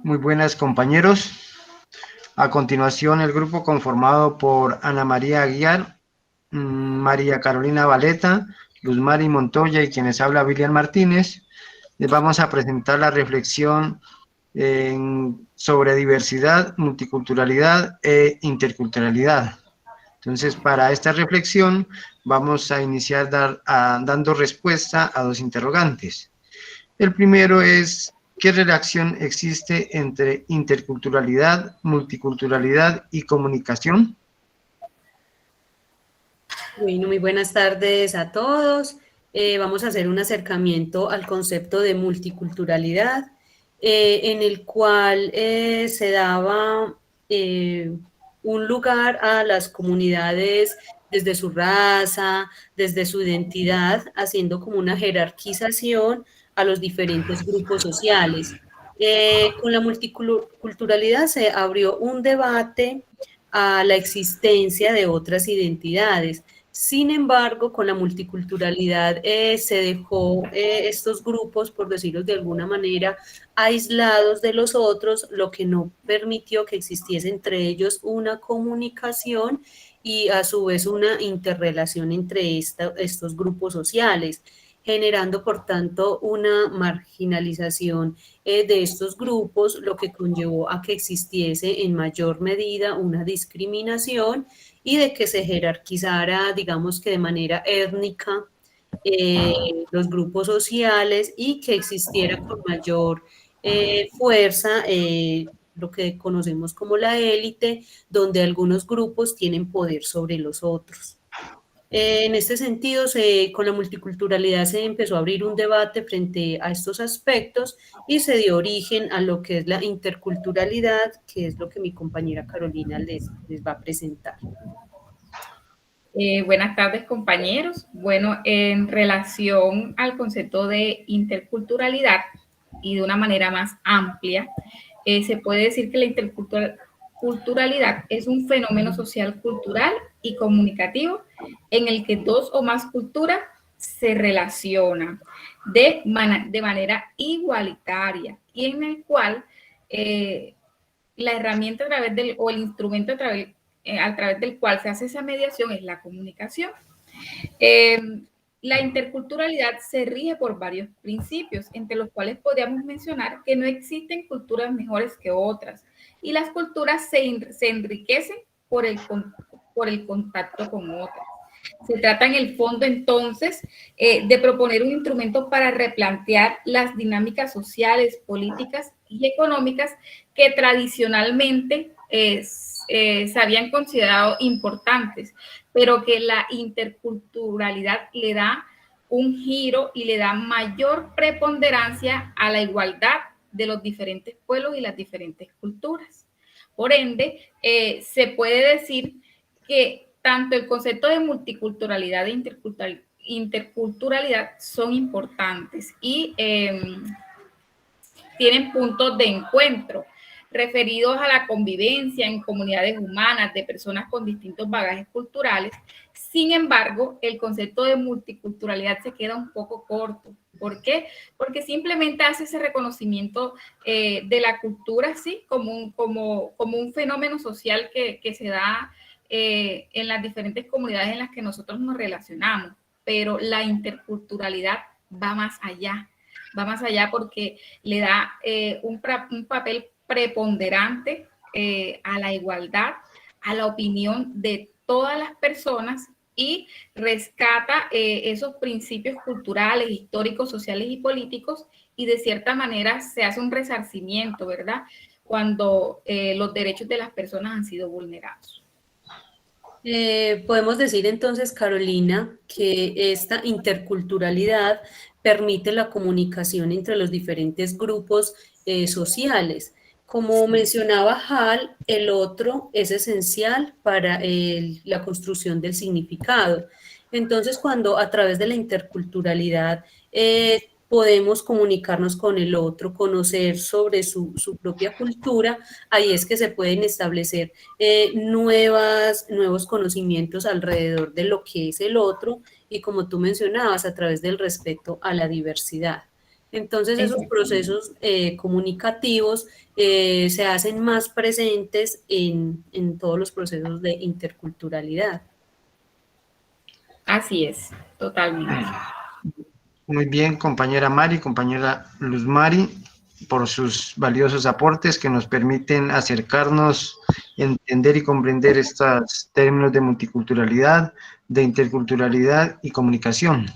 Muy buenas, compañeros. A continuación, el grupo conformado por Ana María Aguiar, María Carolina Valeta, Luz Mari Montoya y quienes habla William Martínez, les vamos a presentar la reflexión sobre diversidad, multiculturalidad e interculturalidad. Entonces, para esta reflexión vamos a iniciar dando respuesta a dos interrogantes. El primero es, ¿qué relación existe entre interculturalidad, multiculturalidad y comunicación? Bueno, muy buenas tardes a todos. Vamos a hacer un acercamiento al concepto de multiculturalidad, en el cual se daba un lugar a las comunidades desde su raza, desde su identidad, haciendo como una jerarquización a los diferentes grupos sociales. Con la multiculturalidad se abrió un debate a la existencia de otras identidades. Sin embargo, con la multiculturalidad se dejó estos grupos, por decirlo de alguna manera, aislados de los otros, lo que no permitió que existiese entre ellos una comunicación y a su vez una interrelación entre estos grupos sociales, generando por tanto una marginalización de estos grupos, lo que conllevó a que existiese en mayor medida una discriminación y de que se jerarquizara, digamos que de manera étnica, los grupos sociales y que existiera con mayor fuerza lo que conocemos como la élite, donde algunos grupos tienen poder sobre los otros. En este sentido, con la multiculturalidad se empezó a abrir un debate frente a estos aspectos y se dio origen a lo que es la interculturalidad, que es lo que mi compañera Carolina les va a presentar. Buenas tardes, compañeros. Bueno, en relación al concepto de interculturalidad y de una manera más amplia, se puede decir que la interculturalidad es un fenómeno social, cultural y comunicativo en el que dos o más culturas se relacionan de manera igualitaria y en el cual la herramienta a través del, o el instrumento a través del cual se hace esa mediación es la comunicación. La interculturalidad se rige por varios principios, entre los cuales podríamos mencionar que no existen culturas mejores que otras y las culturas se enriquecen por el contacto con otras. Se trata en el fondo entonces de proponer un instrumento para replantear las dinámicas sociales, políticas y económicas que tradicionalmente se habían considerado importantes, pero que la interculturalidad le da un giro y le da mayor preponderancia a la igualdad de los diferentes pueblos y las diferentes culturas. Por ende, se puede decir que tanto el concepto de multiculturalidad e interculturalidad son importantes y tienen puntos de encuentro referidos a la convivencia en comunidades humanas de personas con distintos bagajes culturales. Sin embargo, el concepto de multiculturalidad se queda un poco corto. ¿Por qué? Porque simplemente hace ese reconocimiento de la cultura, sí, como un fenómeno social que se da en las diferentes comunidades en las que nosotros nos relacionamos. Pero la interculturalidad va más allá porque le da un papel preponderante a la igualdad, a la opinión de todas las personas y rescata esos principios culturales, históricos, sociales y políticos y de cierta manera se hace un resarcimiento, ¿verdad? Cuando los derechos de las personas han sido vulnerados. Podemos decir entonces, Carolina, que esta interculturalidad permite la comunicación entre los diferentes grupos sociales. Como mencionaba Hall, el otro es esencial para la construcción del significado. Entonces, cuando a través de la interculturalidad podemos comunicarnos con el otro, conocer sobre su propia cultura, ahí es que se pueden establecer nuevos conocimientos alrededor de lo que es el otro y, como tú mencionabas, a través del respeto a la diversidad. Entonces, esos procesos comunicativos se hacen más presentes en todos los procesos de interculturalidad. Así es, totalmente. Muy bien, compañera Mari, compañera Luz Mari, por sus valiosos aportes que nos permiten acercarnos, entender y comprender estos términos de multiculturalidad, de interculturalidad y comunicación.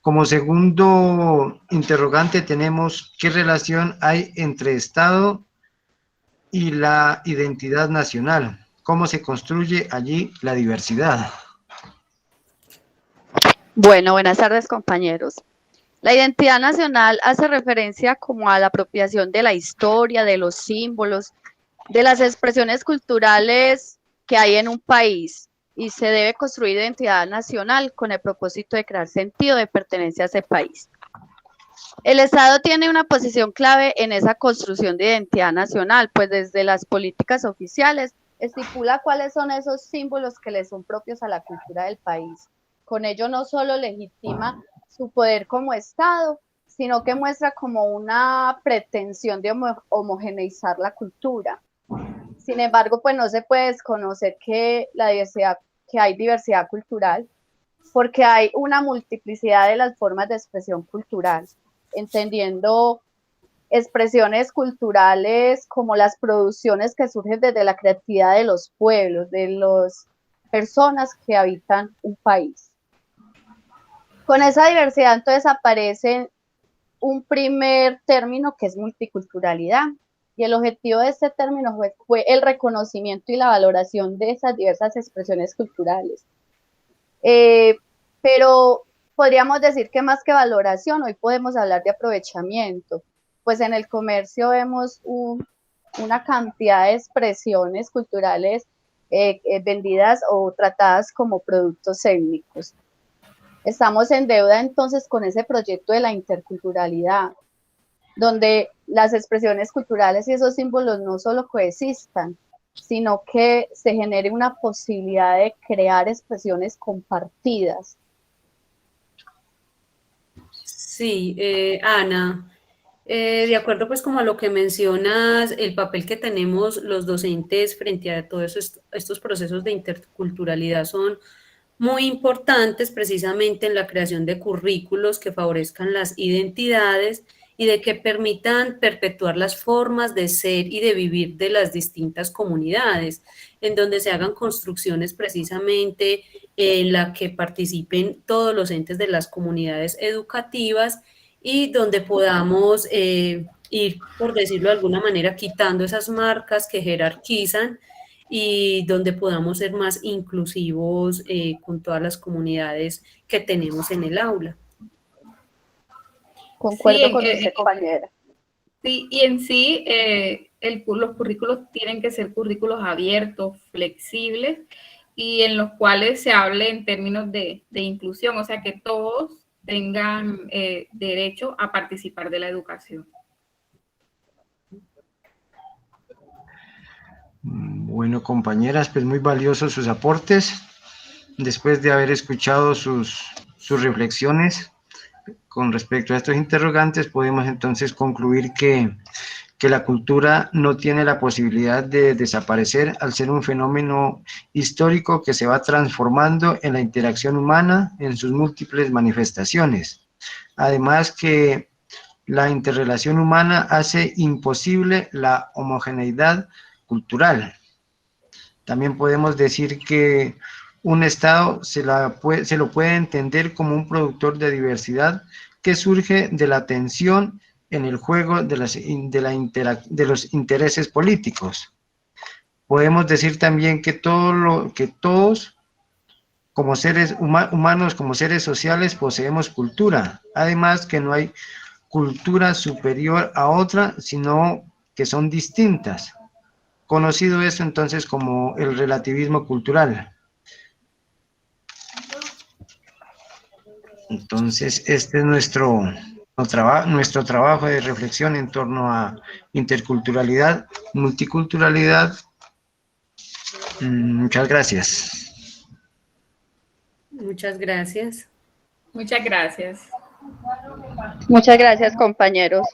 Como segundo interrogante tenemos: ¿qué relación hay entre Estado y la identidad nacional? ¿Cómo se construye allí la diversidad? Bueno, buenas tardes, compañeros. La identidad nacional hace referencia como a la apropiación de la historia, de los símbolos, de las expresiones culturales que hay en un país, y se debe construir identidad nacional con el propósito de crear sentido de pertenencia a ese país. El Estado tiene una posición clave en esa construcción de identidad nacional, pues desde las políticas oficiales estipula cuáles son esos símbolos que le son propios a la cultura del país. Con ello no solo legitima su poder como Estado, sino que muestra como una pretensión de homogeneizar la cultura. Sin embargo, pues no se puede desconocer que hay diversidad cultural, porque hay una multiplicidad de las formas de expresión cultural, entendiendo expresiones culturales como las producciones que surgen desde la creatividad de los pueblos, de las personas que habitan un país. Con esa diversidad entonces aparece un primer término que es multiculturalidad, y el objetivo de este término fue el reconocimiento y la valoración de esas diversas expresiones culturales. Pero podríamos decir que más que valoración, hoy podemos hablar de aprovechamiento, pues en el comercio vemos una cantidad de expresiones culturales vendidas o tratadas como productos étnicos. Estamos en deuda entonces con ese proyecto de la interculturalidad, donde las expresiones culturales y esos símbolos no solo coexistan, sino que se genere una posibilidad de crear expresiones compartidas. Sí, Ana, de acuerdo pues como a lo que mencionas, el papel que tenemos los docentes frente a todos estos procesos de interculturalidad son muy importantes precisamente en la creación de currículos que favorezcan las identidades y de que permitan perpetuar las formas de ser y de vivir de las distintas comunidades, en donde se hagan construcciones precisamente en la que participen todos los entes de las comunidades educativas y donde podamos ir, por decirlo de alguna manera, quitando esas marcas que jerarquizan y donde podamos ser más inclusivos con todas las comunidades que tenemos en el aula. Concuerdo con usted, compañera. Sí, y en sí los currículos tienen que ser currículos abiertos, flexibles, y en los cuales se hable en términos de inclusión, o sea, que todos tengan derecho a participar de la educación. Bueno, compañeras, pues muy valiosos sus aportes. Después de haber escuchado sus reflexiones con respecto a estos interrogantes, podemos entonces concluir que la cultura no tiene la posibilidad de desaparecer al ser un fenómeno histórico que se va transformando en la interacción humana en sus múltiples manifestaciones. Además que la interrelación humana hace imposible la homogeneidad cultural. También podemos decir que un Estado se lo puede entender como un productor de diversidad que surge de la tensión en el juego de los intereses políticos. Podemos decir también que todos como seres humanos, como seres sociales, poseemos cultura. Además que no hay cultura superior a otra, sino que son distintas. Conocido eso entonces como el relativismo cultural. Entonces, este es nuestro trabajo de reflexión en torno a interculturalidad, multiculturalidad. Muchas gracias. Muchas gracias. Muchas gracias. Muchas gracias, compañeros.